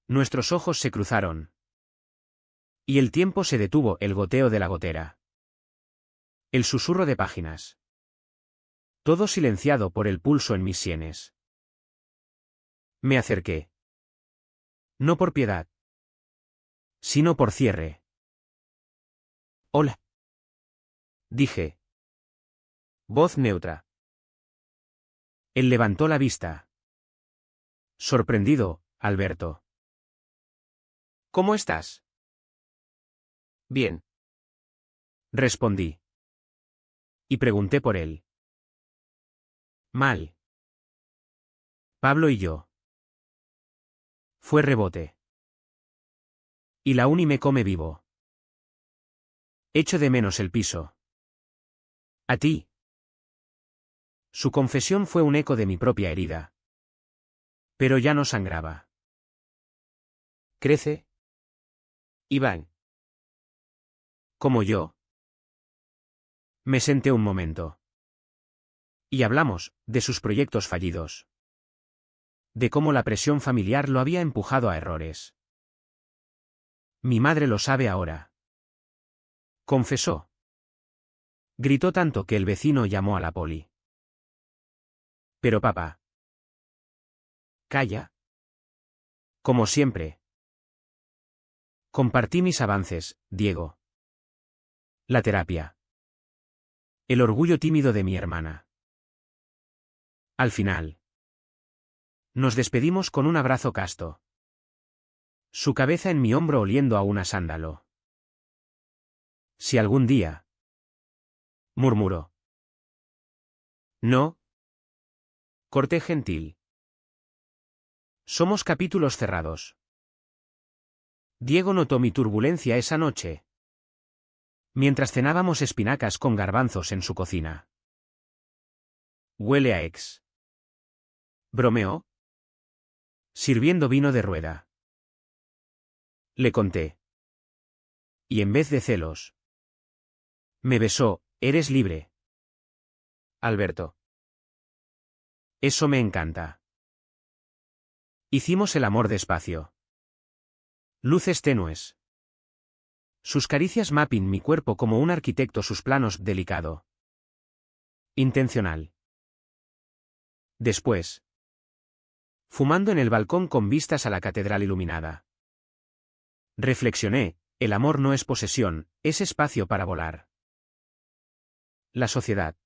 Nuestros ojos se cruzaron. Y el tiempo se detuvo, el goteo de la gotera. El susurro de páginas. Todo silenciado por el pulso en mis sienes. Me acerqué. No por piedad. Sino por cierre. Hola. Dije. Voz neutra. Él levantó la vista. Sorprendido, Alberto. ¿Cómo estás? Bien. Respondí. Y pregunté por él. Mal. Pablo y yo. Fue rebote. Y la uni me come vivo. Echo de menos el piso. A ti. Su confesión fue un eco de mi propia herida. Pero ya no sangraba. ¿Crece? Iván. Como yo. Me senté un momento. Y hablamos, de sus proyectos fallidos. De cómo la presión familiar lo había empujado a errores. Mi madre lo sabe ahora. Confesó. Gritó tanto que el vecino llamó a la poli. Pero papá. Calla. Como siempre. Compartí mis avances, Diego. La terapia. El orgullo tímido de mi hermana. Al final. Nos despedimos con un abrazo casto. Su cabeza en mi hombro oliendo a una sándalo. Si algún día. Murmuró. No. Corté gentil. Somos capítulos cerrados. Diego notó mi turbulencia esa noche. Mientras cenábamos espinacas con garbanzos en su cocina. Huele a ex. ¿Bromeó? Sirviendo vino de rueda. Le conté. Y en vez de celos. Me besó, eres libre. Alberto. Eso me encanta. Hicimos el amor despacio. Luces tenues. Sus caricias mapping mi cuerpo como un arquitecto sus planos delicado. Intencional. Después. Fumando en el balcón con vistas a la catedral iluminada. Reflexioné, el amor no es posesión, es espacio para volar. La sociedad.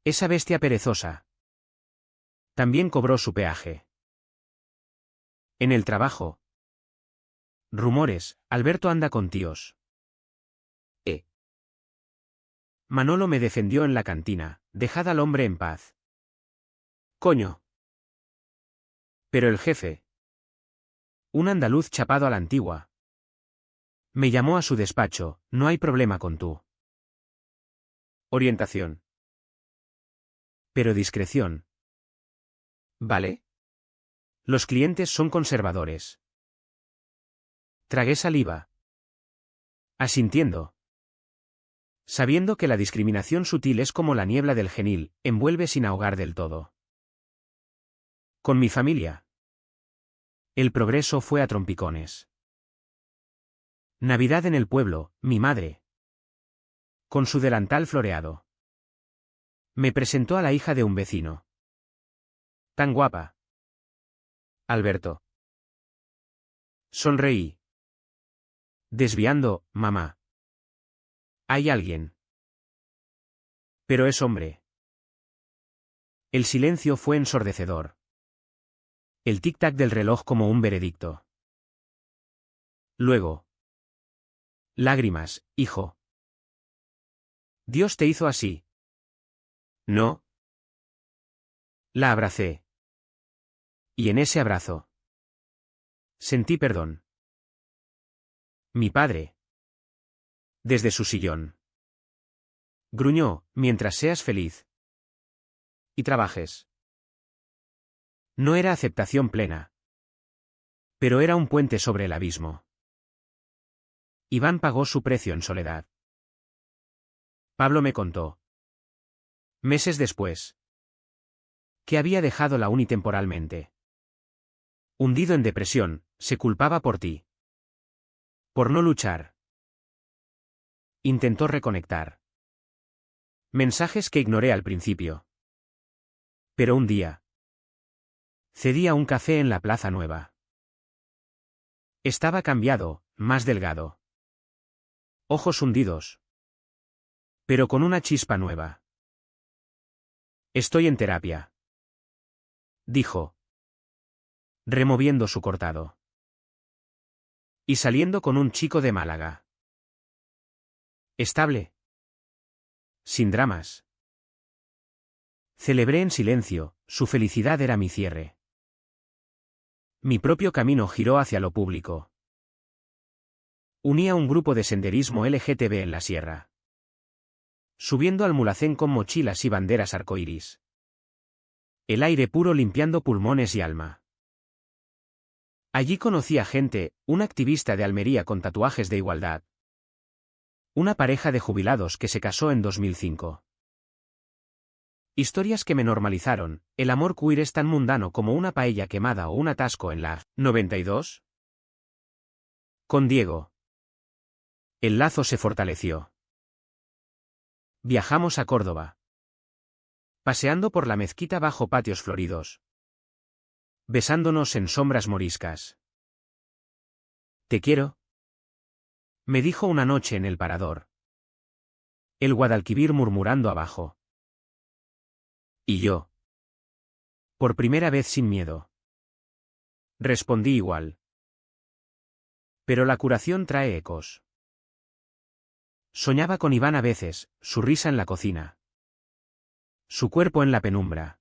Esa bestia perezosa. También cobró su peaje. En el trabajo. Rumores, Alberto anda con tíos. Manolo me defendió en la cantina, dejad al hombre en paz. Coño. Pero el jefe. Un andaluz chapado a la antigua. Me llamó a su despacho, no hay problema con tú. Orientación. Pero discreción. ¿Vale? Los clientes son conservadores. Tragué saliva. Asintiendo. Sabiendo que la discriminación sutil es como la niebla del genil, envuelve sin ahogar del todo. Con mi familia. El progreso fue a trompicones. Navidad en el pueblo, mi madre. Con su delantal floreado. Me presentó a la hija de un vecino. Tan guapa. Alberto. Sonreí. Desviando, mamá. Hay alguien. Pero es hombre. El silencio fue ensordecedor. El tic-tac del reloj como un veredicto. Luego. Lágrimas, hijo. Dios te hizo así. ¿No? La abracé. Y en ese abrazo. Sentí perdón. Mi padre. Desde su sillón. Gruñó, mientras seas feliz. Y trabajes. No era aceptación plena. Pero era un puente sobre el abismo. Iván pagó su precio en soledad. Pablo me contó. Meses después. Que había dejado la uni temporalmente. Hundido en depresión, se culpaba por ti. Por no luchar. Intentó reconectar. Mensajes que ignoré al principio. Pero un día. Cedí a un café en la Plaza Nueva. Estaba cambiado, más delgado. Ojos hundidos. Pero con una chispa nueva. Estoy en terapia. Dijo. Removiendo su cortado. Y saliendo con un chico de Málaga. Estable. Sin dramas. Celebré en silencio, su felicidad era mi cierre. Mi propio camino giró hacia lo público. Unía un grupo de senderismo LGTB en la sierra. Subiendo al mulacén con mochilas y banderas arcoíris. El aire puro limpiando pulmones y alma. Allí conocí a gente, un activista de Almería con tatuajes de igualdad. Una pareja de jubilados que se casó en 2005. Historias que me normalizaron, el amor queer es tan mundano como una paella quemada o un atasco en la 92. Con Diego. El lazo se fortaleció. Viajamos a Córdoba. Paseando por la mezquita bajo patios floridos. Besándonos en sombras moriscas. «Te quiero», me dijo una noche en el parador. El Guadalquivir murmurando abajo. Y yo. Por primera vez sin miedo. Respondí igual. Pero la curación trae ecos. Soñaba con Iván a veces, su risa en la cocina. Su cuerpo en la penumbra.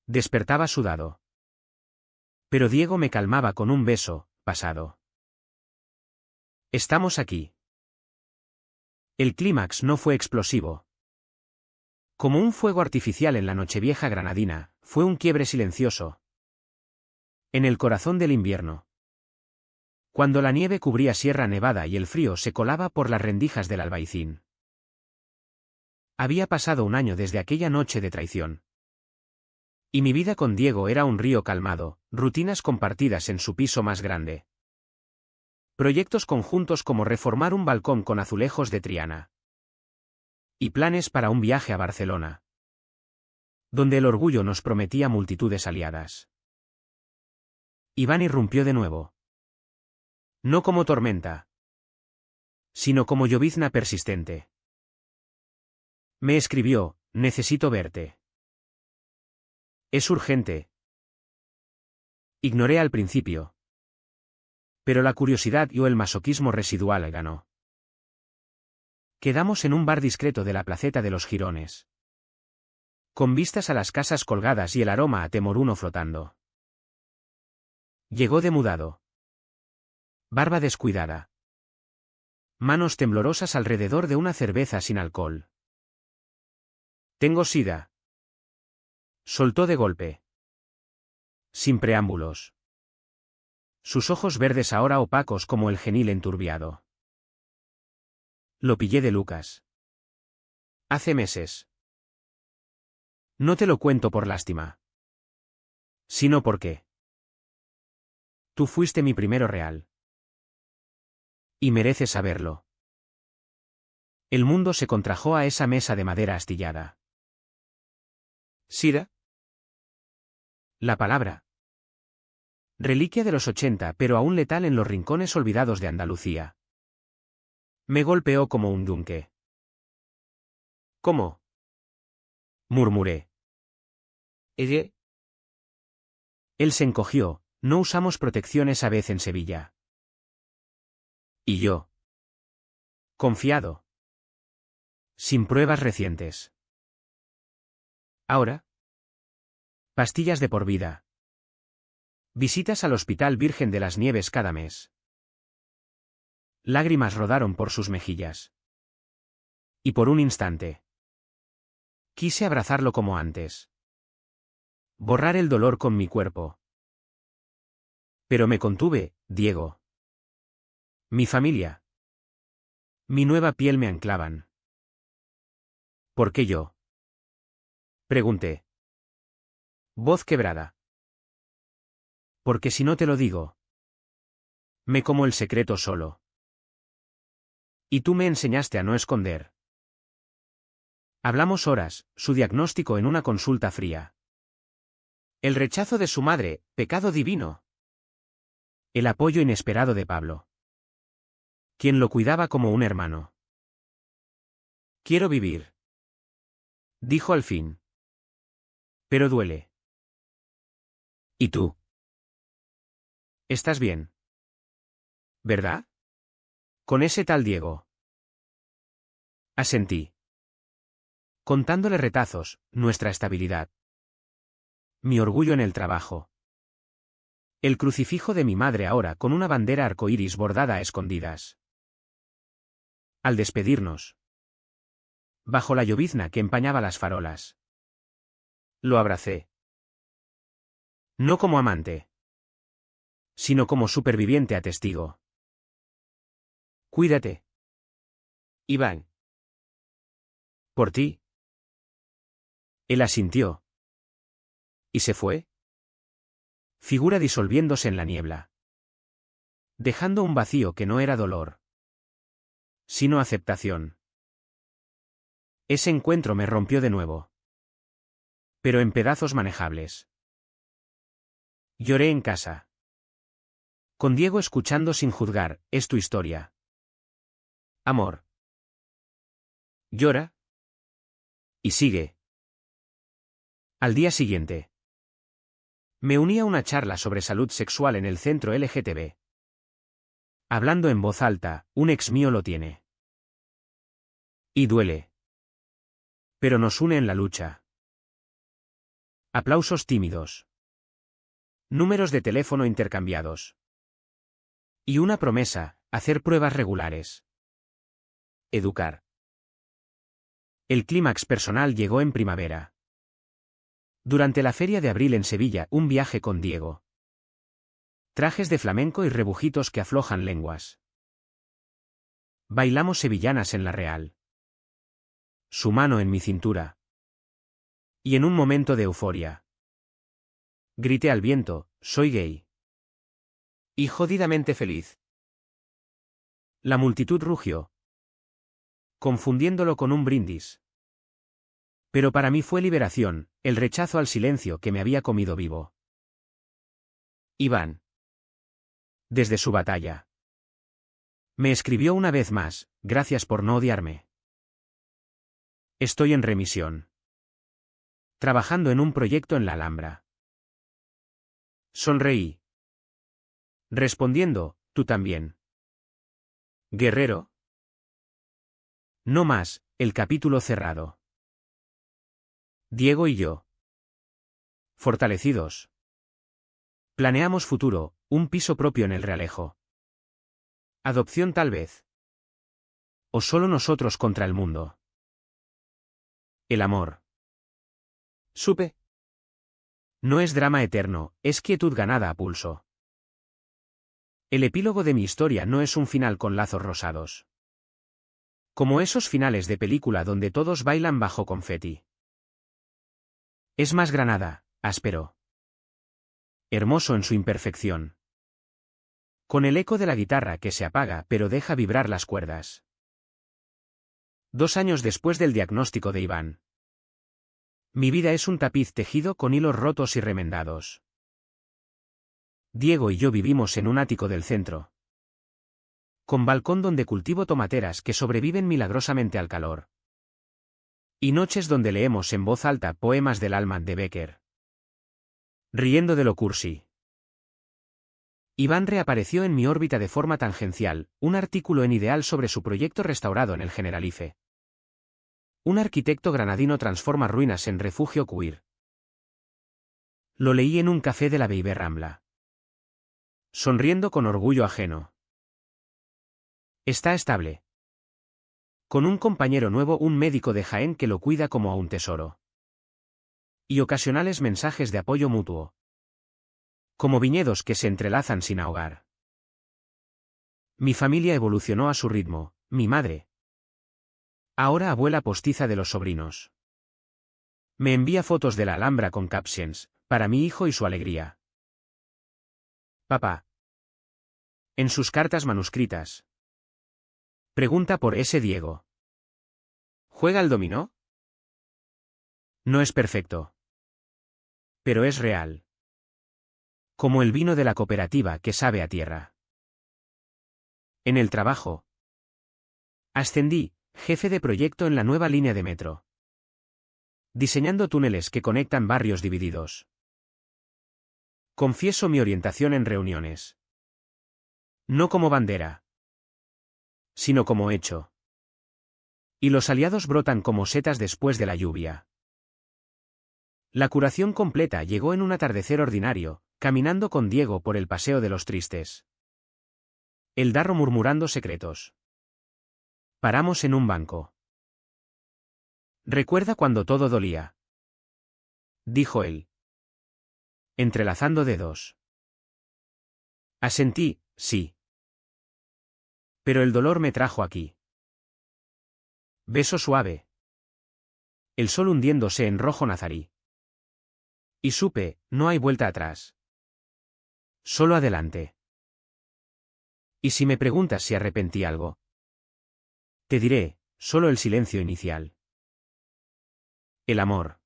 Despertaba sudado. Pero Diego me calmaba con un beso, pasado. Estamos aquí. El clímax no fue explosivo. Como un fuego artificial en la Nochevieja granadina, fue un quiebre silencioso. En el corazón del invierno. Cuando la nieve cubría Sierra Nevada y el frío se colaba por las rendijas del Albaicín. Había pasado un año desde aquella noche de traición. Y mi vida con Diego era un río calmado, rutinas compartidas en su piso más grande. Proyectos conjuntos como reformar un balcón con azulejos de Triana. Y planes para un viaje a Barcelona. Donde el orgullo nos prometía multitudes aliadas. Iván irrumpió de nuevo. No como tormenta. Sino como llovizna persistente. Me escribió: «Necesito verte». «Es urgente». Ignoré al principio. Pero la curiosidad y el masoquismo residual ganó. Quedamos en un bar discreto de la placeta de los Jirones. Con vistas a las casas colgadas y el aroma a temoruno flotando. Llegó demudado. Barba descuidada. Manos temblorosas alrededor de una cerveza sin alcohol. «Tengo sida». Soltó de golpe. Sin preámbulos. Sus ojos verdes ahora opacos como el genil enturbiado. Lo pillé de Lucas. Hace meses. No te lo cuento por lástima. Sino porque. Tú fuiste mi primero real. Y mereces saberlo. El mundo se contrajo a esa mesa de madera astillada. ¿Sida? La palabra. Reliquia de los 80, pero aún letal en los rincones olvidados de Andalucía. Me golpeó como un yunque. ¿Cómo?, murmuré. ¿Ella? Él se encogió. No usamos protección esa vez en Sevilla. Y yo. Confiado. Sin pruebas recientes. Ahora. Pastillas de por vida. Visitas al Hospital Virgen de las Nieves cada mes. Lágrimas rodaron por sus mejillas. Y por un instante. Quise abrazarlo como antes. Borrar el dolor con mi cuerpo. Pero me contuve, Diego. Mi familia. Mi nueva piel me anclaban. ¿Por qué yo?, pregunté. Voz quebrada. Porque si no te lo digo. Me como el secreto solo. Y tú me enseñaste a no esconder. Hablamos horas, su diagnóstico en una consulta fría. El rechazo de su madre, pecado divino. El apoyo inesperado de Pablo. Quien lo cuidaba como un hermano. Quiero vivir. Dijo al fin. Pero duele. ¿Y tú? ¿Estás bien? ¿Verdad? Con ese tal Diego. Asentí. Contándole retazos, nuestra estabilidad. Mi orgullo en el trabajo. El crucifijo de mi madre ahora con una bandera arcoíris bordada a escondidas. Al despedirnos. Bajo la llovizna que empañaba las farolas. Lo abracé. No como amante. Sino como superviviente a testigo. Cuídate, Iván. Por ti. Él asintió. ¿Y se fue? Figura disolviéndose en la niebla. dejando un vacío que no era dolor, sino aceptación. Ese encuentro me rompió de nuevo, pero en pedazos manejables. Lloré en casa. Con Diego escuchando sin juzgar, es tu historia. Amor. Llora. Y sigue. Al día siguiente. Me uní a una charla sobre salud sexual en el centro LGTB. Hablando en voz alta, un ex mío lo tiene. Y duele. Pero nos une en la lucha. Aplausos tímidos. Números de teléfono intercambiados. Y una promesa, hacer pruebas regulares. Educar. El clímax personal llegó en primavera. Durante la feria de abril en Sevilla, un viaje con Diego. Trajes de flamenco y rebujitos que aflojan lenguas. Bailamos sevillanas en la Real. Su mano en mi cintura. Y en un momento de euforia. Grité al viento, soy gay. Y jodidamente feliz. La multitud rugió, confundiéndolo con un brindis. Pero para mí fue liberación, el rechazo al silencio que me había comido vivo. Iván. Desde su batalla. Me escribió una vez más, gracias por no odiarme. Estoy en remisión. Trabajando en un proyecto en la Alhambra. Sonreí. Respondiendo, tú también. Guerrero. No más, el capítulo cerrado. Diego y yo. Fortalecidos. Planeamos futuro, un piso propio en el Realejo. Adopción tal vez. O solo nosotros contra el mundo. El amor. Supe. No es drama eterno, es quietud ganada a pulso. El epílogo de mi historia no es un final con lazos rosados. Como esos finales de película donde todos bailan bajo confeti. Es más granada, áspero. Hermoso en su imperfección. Con el eco de la guitarra que se apaga pero deja vibrar las cuerdas. 2 años después del diagnóstico de Iván. Mi vida es un tapiz tejido con hilos rotos y remendados. Diego y yo vivimos en un ático del centro. Con balcón donde cultivo tomateras que sobreviven milagrosamente al calor. Y noches donde leemos en voz alta poemas del alma de Becker. Riendo de lo cursi. Iván reapareció en mi órbita de forma tangencial, un artículo en Ideal sobre su proyecto restaurado en el Generalife. Un arquitecto granadino transforma ruinas en refugio queer. Lo leí en un café de la Beiber Rambla. Sonriendo con orgullo ajeno. Está estable. Con un compañero nuevo, un médico de Jaén que lo cuida como a un tesoro. Y ocasionales mensajes de apoyo mutuo. Como viñedos que se entrelazan sin ahogar. Mi familia evolucionó a su ritmo, mi madre. Ahora abuela postiza de los sobrinos. Me envía fotos de la Alhambra con captions, para mi hijo y su alegría. Papá. En sus cartas manuscritas. Pregunta por ese Diego. ¿Juega al dominó? No es perfecto. Pero es real. Como el vino de la cooperativa que sabe a tierra. En el trabajo. Ascendí, jefe de proyecto en la nueva línea de metro. Diseñando túneles que conectan barrios divididos. Confieso mi orientación en reuniones. No como bandera. Sino como hecho. Y los aliados brotan como setas después de la lluvia. La curación completa llegó en un atardecer ordinario, caminando con Diego por el Paseo de los Tristes. El Darro murmurando secretos. Paramos en un banco. ¿Recuerda cuando todo dolía? Dijo él. Entrelazando dedos. Asentí, sí. Pero el dolor me trajo aquí. Beso suave. El sol hundiéndose en rojo nazarí. Y supe, no hay vuelta atrás. Solo adelante. Y si me preguntas si arrepentí algo, te diré, solo el silencio inicial. El amor.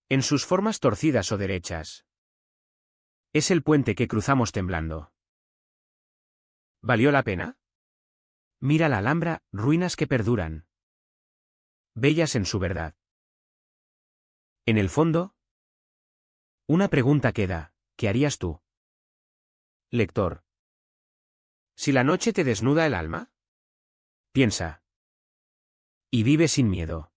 En sus formas torcidas o derechas. Es el puente que cruzamos temblando. ¿Valió la pena? Mira la Alhambra, ruinas que perduran. Bellas en su verdad. En el fondo, una pregunta queda, ¿qué harías tú? Lector. Si la noche te desnuda el alma, piensa. Y vive sin miedo.